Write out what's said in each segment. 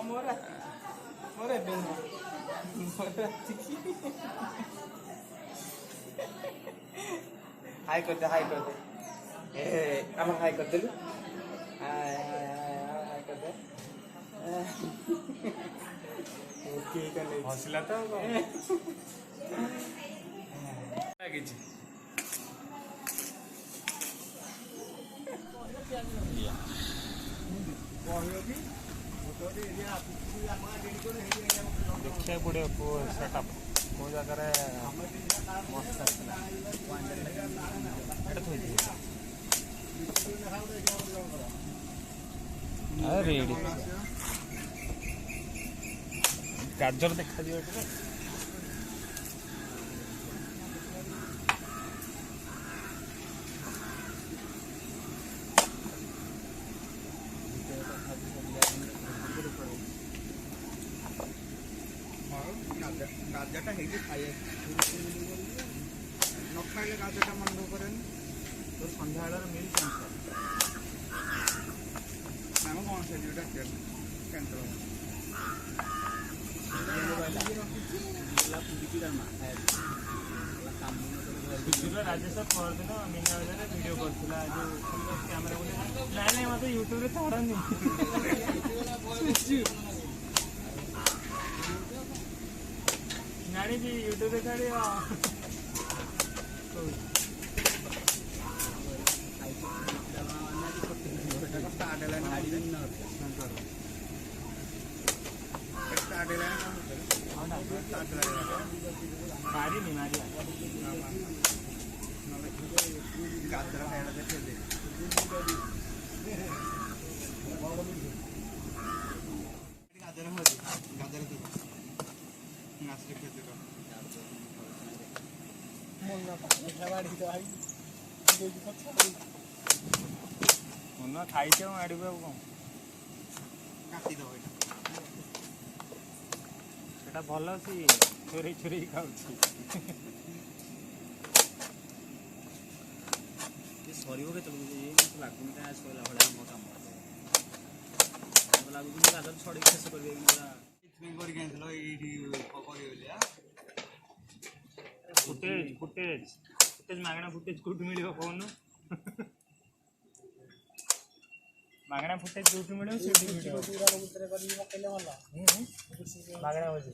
मोरा मोरे बेन मोरा हाय कर दे ए हम हाय कर दे हाय कर दे ओके कर ले हसला तो लागिछ देखिए पड़े को सेटअप को जगह मस्त रेडी गाजर देखा दियो गाजरटा हेगी खाए न खाइले गाजरटा मन करे तो संध्या मिल नाम कौन से जोटा कैंटर राजेश परदिन मीना बजार वीडियो करथिला जो कैमरा बोले नहीं मत यूट्यूब रे छाड़नी नानी जी यूट्यूब पे छाड़ी मारी नहीं मारी गाजर खाइला देखे दे गाजर हो गाजर की नाच देखे दे मोना पाला वाड़ी तो आई दे की पछा मोना खाई के आड़ी पे को काटी दो एटा भल सी चोरी चोरी खाउछी ये सरीओ के चलू ये मत लागुनी का सोला भला मो काम मत लागु कि गाजर छोड़ी शेष करबे पूरा इथमिन कर गेंथलो एडी पकड़ी होलिया फुटेज मागणा फुटेज कोठ मिलियो कोन मागणा फुटेज कोठ मिलियो सेठी मिलियो पूरा उतरे करी मकेले वाला मागणा हो जे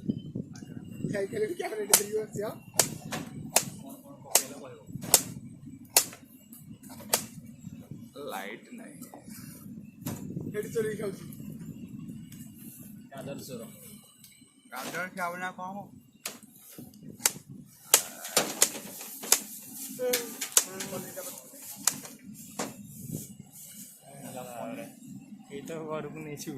साइकिल के कैमरा दियो छ लाइट नहीं हेड चोरी खाउची गाजर चोर गाजर खावना कम ये तो घर को नहीं छु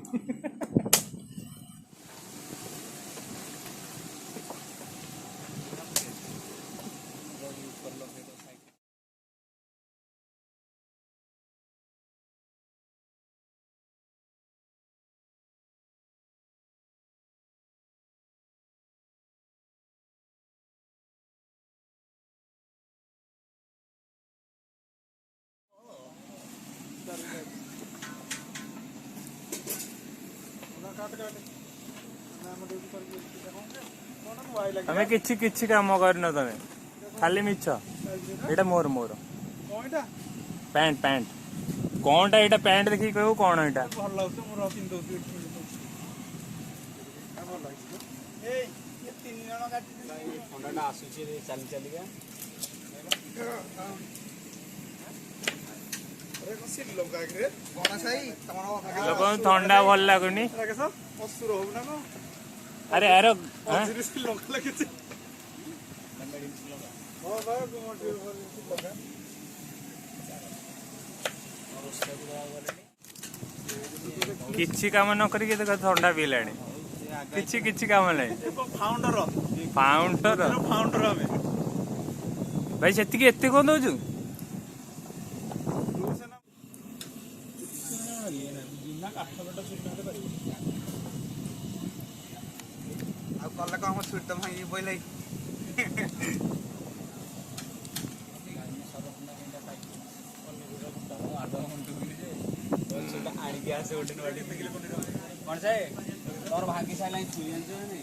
हमें किछि किछि काम करनो तमे खाली मिछ एटा मोर मोर कोनटा पैंट पैंट कोनटा एटा पैंट देखि कहू कोन एटा भल लागतो मोर पिन दो भल लागतो ए ये तीन जण गाटी ठंडाटा आसुची चाली चाली का अरे को सीट लगा रे कोन सही तमरो लोगन ठंडा भल लागुनी राकेश असुर हो ना को अरे यार सीरीज लगा लगे छे ओ भाई को मोटी लगा और उसका किछि काम न करी के देखो ठंडा पी लाणी किछि किछि काम नै फाउंडर फाउंडर फाउंडर हमें भाई सेति के एते कोन दोजु कल को हम सुट तो भाई बोलै आनी गया से उठन वाली कौन से और भागी साइला छुई जानछ नै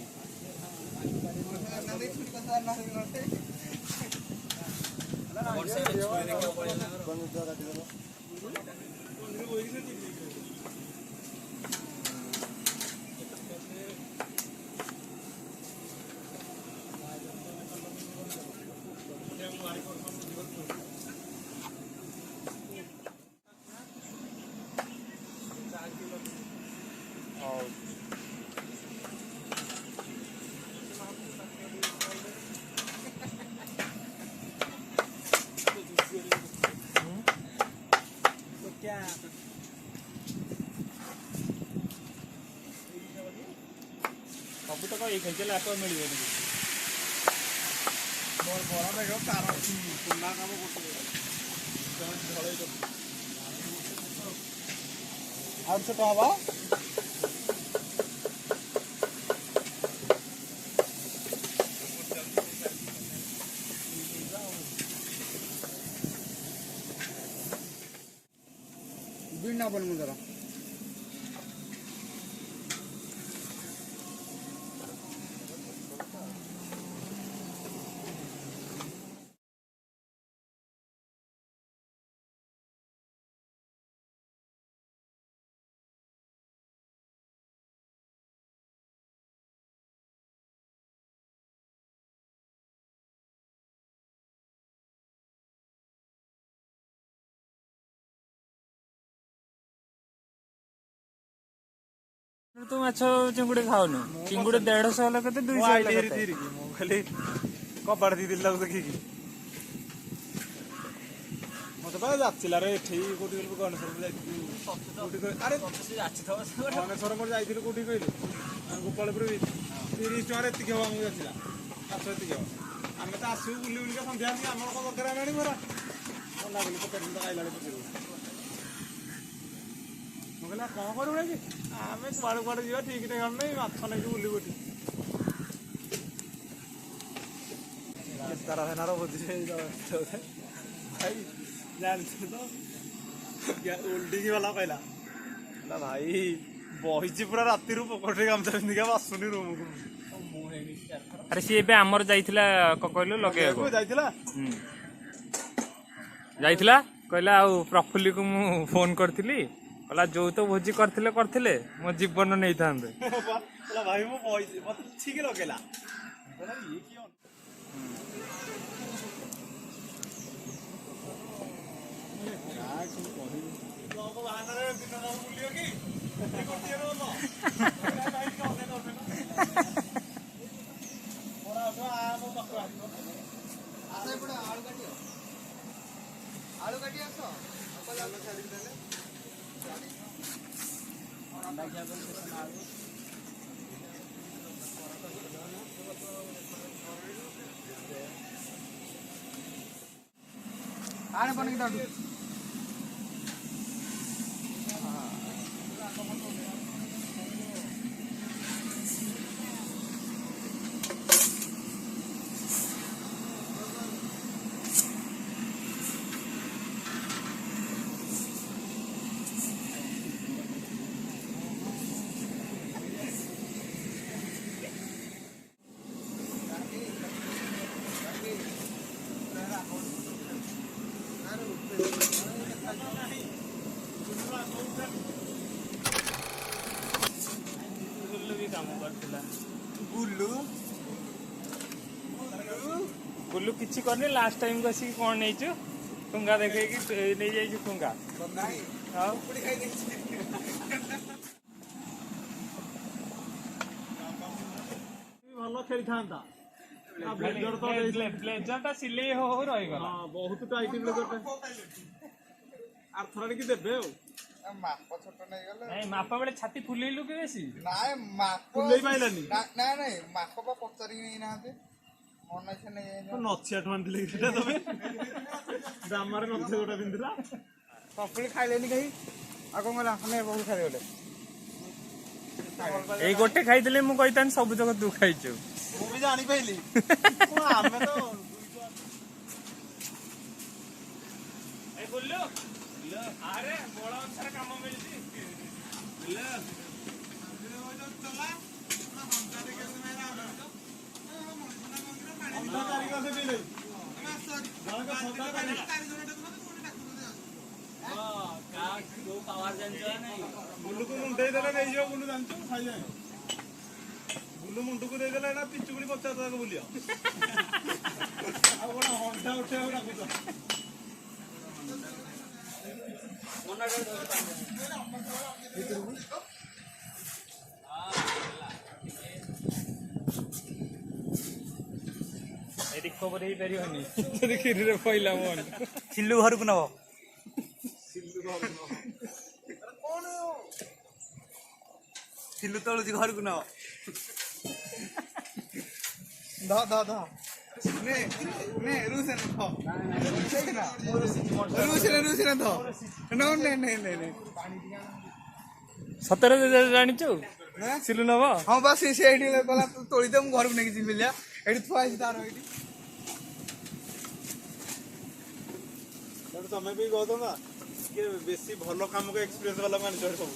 सब तक ये खेचले आप मिल मोर बड़ा देखो तार पुना काम करते और छोट हवा बिना बन मुदरा तू माछ चिंगुड़ी खाऊनु चिंगुड़ी 150 वाला केते 200 वाला केते मो खाली कबाड़ दी दिला देखि मते बा जाचिला रे एठी कोठी गल गणेश्वर जाई कोठी अरे जाची थव गणेश्वर पर जाईथिल कोठी कइले गोपालपुर 30 टका एति के हम जाचिला 500 एति के हम त आसु बुली बुली के संध्या दी हमर को दरकार आनी मोरा लागली तो पेन आइला रे मोगला कौन करू रे आमे कुआडे कुआडे जीवा ठीक नै गन नै माछ नै बुली बुली तारा है नारो बुद्धि से भाई जान तो क्या उल्टी की वाला कहला ना भाई बहिची पूरा राती रु पकड़े गामछा पिंधि के आसुनी रूम को अरे सी एबे हमर जाइथिला कहलो लगे को जाइथिला जाइथिला कहला आ प्रफुल्ली को मु फोन करथिली कहला जो तो भोजी करथिले मो जीवन नै थांबे कहला भाई मो बहिची मत ठीक लगेला कहला ये की आने बन के गुल्लू किछि करने लास्ट टाइम को सी कोन नै छु ठुंगा देखे कि नै जाई छु ठुंगा हां कुड़ी खाई दै भलो खेल थांता आ ब्लेजर तो ब्लेजर ता सिले हो रही गला हां बहुत टाइट ब्लेजर ता आर्थरा की देबे ओ माप छोट नै गेले नहीं मापा बेले छाती फुलेलु के बेसी नाय माप फुलेई पाइलानी ना ना माप बा पचरी नै नाते मन छै नै तो नछिया ठन दिले सेटा तबे दामार नछे गोटा बिंदिला पपली खाइलेनी कहि आ कोन गला हने बहुत खाइ गेले ए गोटे खाइ देले मु कहितान सब जगह तू खाइ छु मु भी जानी पहिली आमे तो ए बोललो अरे बड़ा अनुसार काम मिलती ବୁଲୁକୁ ମୁଣ୍ଡେଇ ଦେଲେ ନେଇଯିବ ବୁଲୁ ଜାଣିଛୁ ଖାଇଯାଏ ବୁଲୁ ମୁଣ୍ଡକୁ ଦେଇଦେଲେ ଏଇଟା ପିଚୁକୁଳି 50 ଟଙ୍କା ବୁଲିବ ଆଉ କଣ ହଣ୍ଡା ଉଠେଇବାକୁ ଡାକୁଛ ରିକଭର ହେଇପାରିବନି ଯଦି କ୍ଷୀରରେ ପଇଲା ମୋ ସିଲୁ ଘରକୁ ନବ ସିଲୁ ତଳୁଛି ଘରକୁ ନବ ସତରେ ଜାଣିଛୁ ସିଲୁ ନବ ହଁ ବା ସେ ଏଇଠି ଗଲା ତୋଳିଦେ ମୁଁ ଘରକୁ ନେଇକି ଯିବି ବୋଲିଆ ଏଇଠି ଥୁଆ ହେଇଛି ତାର ଏଇଠି ତମେ ବି କହୁଛ ନା ଟିକେ ବେଶୀ ଭଲ କାମକୁ ଏକ୍ସପିରିଏନ୍ସ ବାଲା ମାନିଛ ସବୁ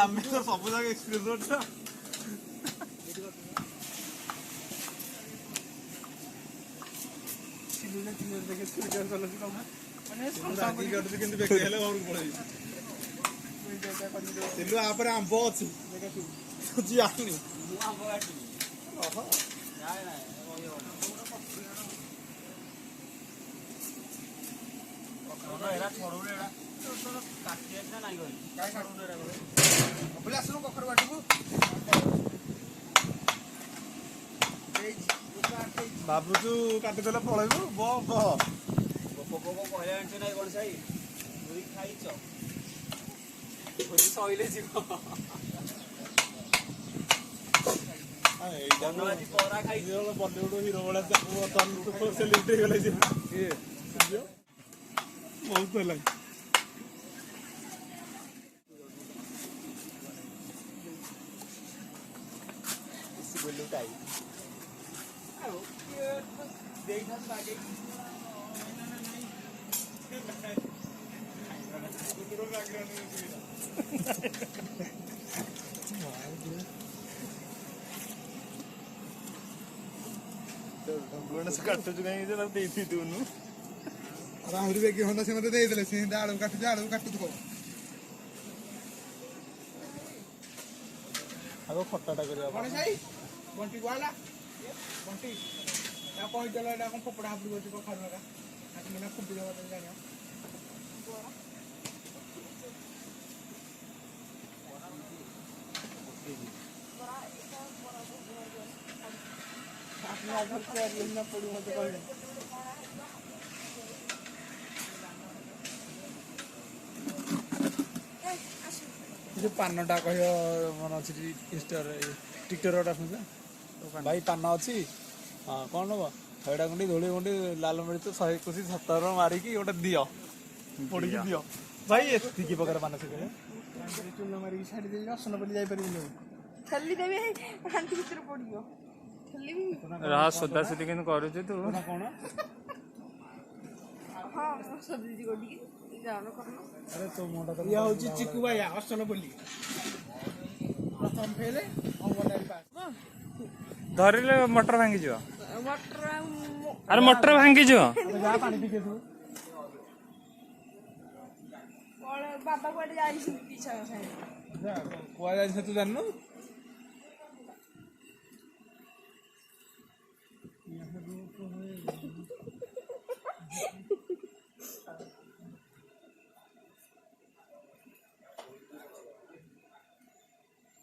ଆମେ ତ ସବୁ ଜାଗା ଏକ୍ସପିରିଏନ୍ସ ଅଛ କିନ୍ତୁ ବେଶୀ ହେଲେ ଘରକୁ ପଳେଇବି ସିଲୁ ଆପରେ ଆମ୍ବ ଅଛି ସୁଜି ଆସୁନି ଆସୁନୁ କଖର ବାଟକୁ ଭାବୁଛୁ କାଟିଦେଲେ ପଳେଇବୁ ସଇଲେ ଯିବ ବଲିଉଡ ହିରୋ ଭଳିଆ ସେଲିବ୍ରିଟି ହେଇଗଲେ ବହୁତ ହେଲା କାଟୁଛୁ କାହିଁକି ଦେଇଥିବୁନୁ ଆହୁରି ବେଗି ହନ୍ତା ସେ ମତେ ଦେଇଦେଲେ ସେ ଆଳୁ କାଟୁଥିବ ଆଗ ଖଟାଟା କରିବା ବଣ୍ଟି କୁଆଲା ବଣ୍ଟି କହିଦେଲା ଏଇଟା କଣ ଫୋପଡ଼ା ହାପୁଡ଼ି କରୁଛି କଖାରୁ ନା ଖୁମ୍ପି ଦେବା ଜାଣିବ ପଡୁ ମତେ କହିଲେ ଯୋଉ ପାନଟା କହିବ ମନେ ଅଛି ଟିକ୍ଟର ଆସୁଛି ଭାଇ ପାନ ଅଛି ହଁ କଣ ନବ 100ଟା ଗୁଣ୍ଡି ଧୂଳି ଗୁଣ୍ଡି ଲାଲ ମିର୍ଚ 121 ମାରିକି ଗୋଟେ ଦିଅ ପୋଡିକି ଦିଅ ଭାଇ ଏତିକି ପ୍ରକାର ପାନ ସେ ଚୂନ ମାରିକି ଛାଡି ଦେଇ ରସନ ବୋଲି ଯାଇପାରିବିନି ଠେଲି ଦେବି ହାଣ୍ଡି ଭିତରେ ପଡିବ ଠେଲିବି ସୋଦାସୁଦି କିନ୍ତୁ କରୁଛୁ ତୁ କଣ ହଁ ସଦିଜି ଗୋଟିକି ଯାଉନ କରୁନ ଆରେ ତୋ ମୁଣ୍ଡ ତ ଇଏ ହଉଛି ଚିକୁ ଭାଇ ଅସନ ବୋଲି ପ୍ରଥମ ଫେଲେ ଅଙ୍ଗନବାଡି ପାସ୍ ଧରିଲେ ମଟର ଭାଙ୍ଗିଯିବ ମଟର ଆରେ ମଟର ଭାଙ୍ଗିଯିବ ଯା ପାଣି ପିକେ ତୁ ବାବା କୁଆଡେ ଯାଇଛନ୍ତି ପିଛା ସାଙ୍ଗେ କୁଆଡେ ଯାଇଛ ତୁ ଜାଣିନୁ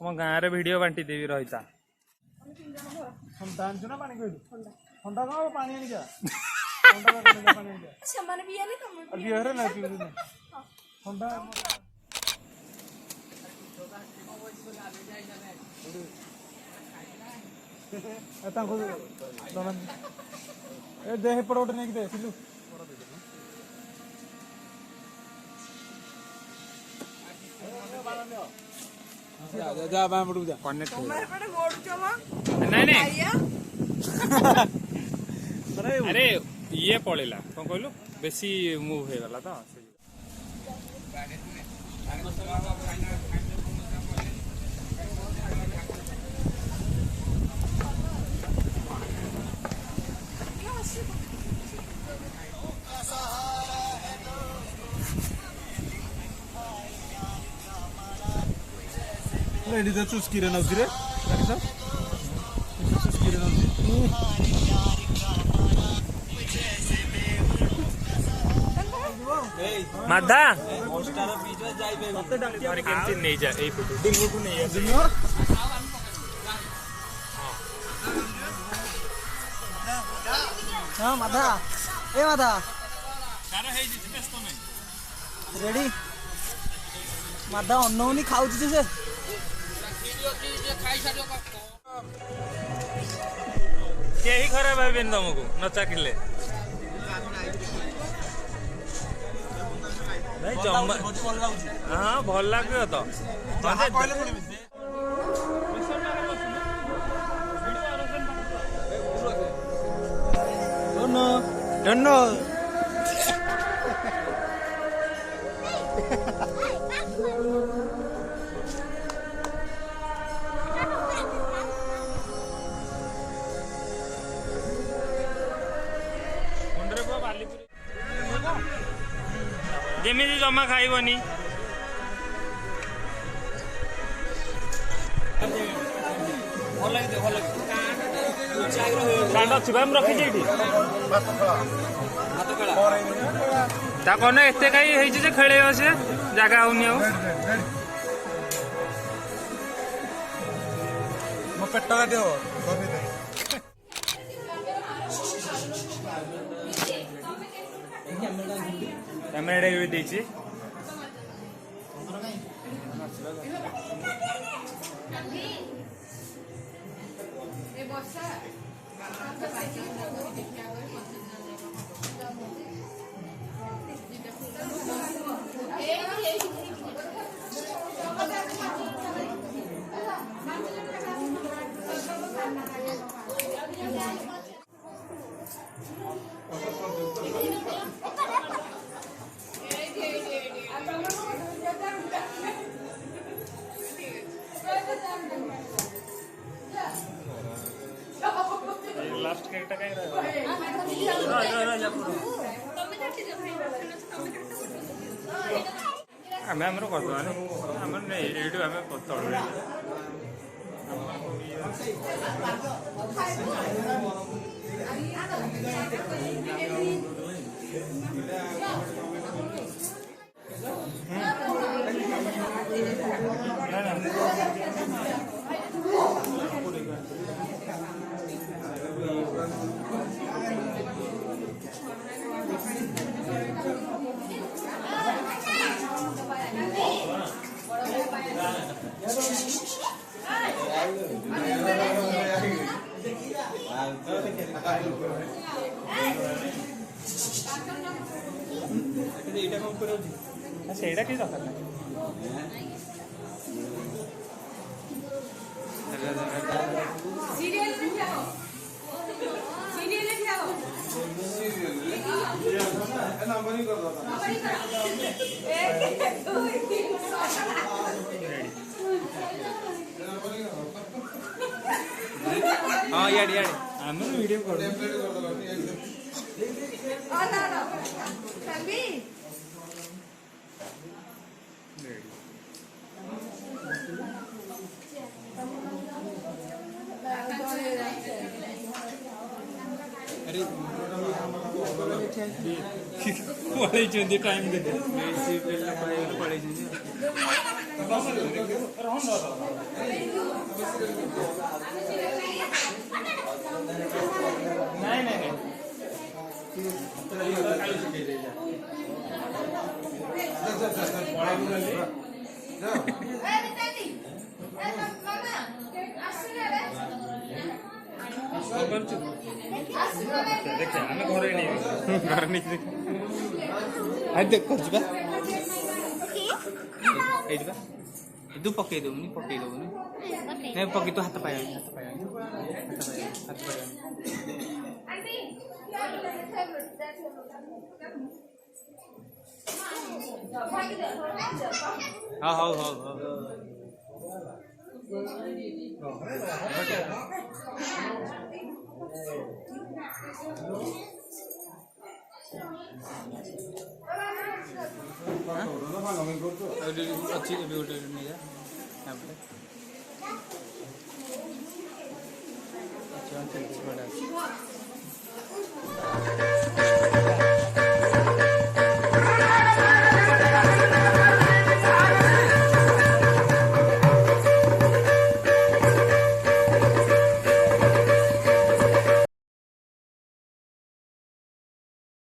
ତମ ଗାଁରେ ଭିଡିଓ ବାଣ୍ଟି ଦେବି ରହିଥା ଥଣ୍ଡା ଆଣିଛୁ ନା ପାଣି କହିଲୁ ଥଣ୍ଡା କଣ ପାଣି ଆଣିକା ସେମାନେ ବି ଆଣି ତମେ ଥଣ୍ଡା ତାଙ୍କୁ ଏ ଦେ ହେପଟ ଗୋଟେ ନେଇକି ଦେ ସିଲୁ ଯା ବାଁ ପଟକୁ ଯା କନେକ୍ଟ ନାଇଁ ନାଇଁ ଆରେ ଇଏ ପଳେଇଲା କଣ କହିଲୁ ବେଶୀ ମୁଭ୍ ହେଇଗଲା ତ ଏଠି ତ ଚୁସ୍କିରେ ନଉଛି ରେ ଚୁସ୍କିରେ ନଉଛି ମାଧା କେମିତି ନେଇଯା ଏଇ ଫଟୋ ଦିନକୁ ନେଇ ଆସ ହଁ ମାଧା ଏ ମାଧା ରେଡି ମାଧା ଅନଉନି ଖାଉଛି ଯେ ସେ କେହି ଖରାପ ଭାବିବେନି ତମକୁ ନ ଚାଖିଲେ ଭାଇ ଜମା ହଁ ଭଲ ଲାଗିବ ତ ଡନ ଯେମିତି ଜମା ଖାଇବନି କାଣ୍ଡ ଅଛି ବା ମୁଁ ରଖିଛି ଏଇଠି ତା କନେ ଏତେ କାଇ ହେଇଛି ଯେ ଖେଳେଇବ ସେ ଜାଗା ହଉନି ଆଉ ମୋ ପେଟ କାଟି ହବ କ୍ୟାମେରା ବି ଦେଇଛି लास्ट केकटा काय आम आमर करदे आम ये आम तल ସେଇଟା କିଛି ଦରକାର ନାହିଁ हाँ यार आम वीडियो कर पड़े टाइम दे नहीं नहीं देखिए आम घर घर नहीं देख कर तू पकई दबुनि नहीं पकई तो हाथ पाया हाथ पाया हाथ पाया हाँ हाँ हाँ हाँ अच्छी भी गोटे नहीं जा यहाँ पे अच्छा चलती बड़ा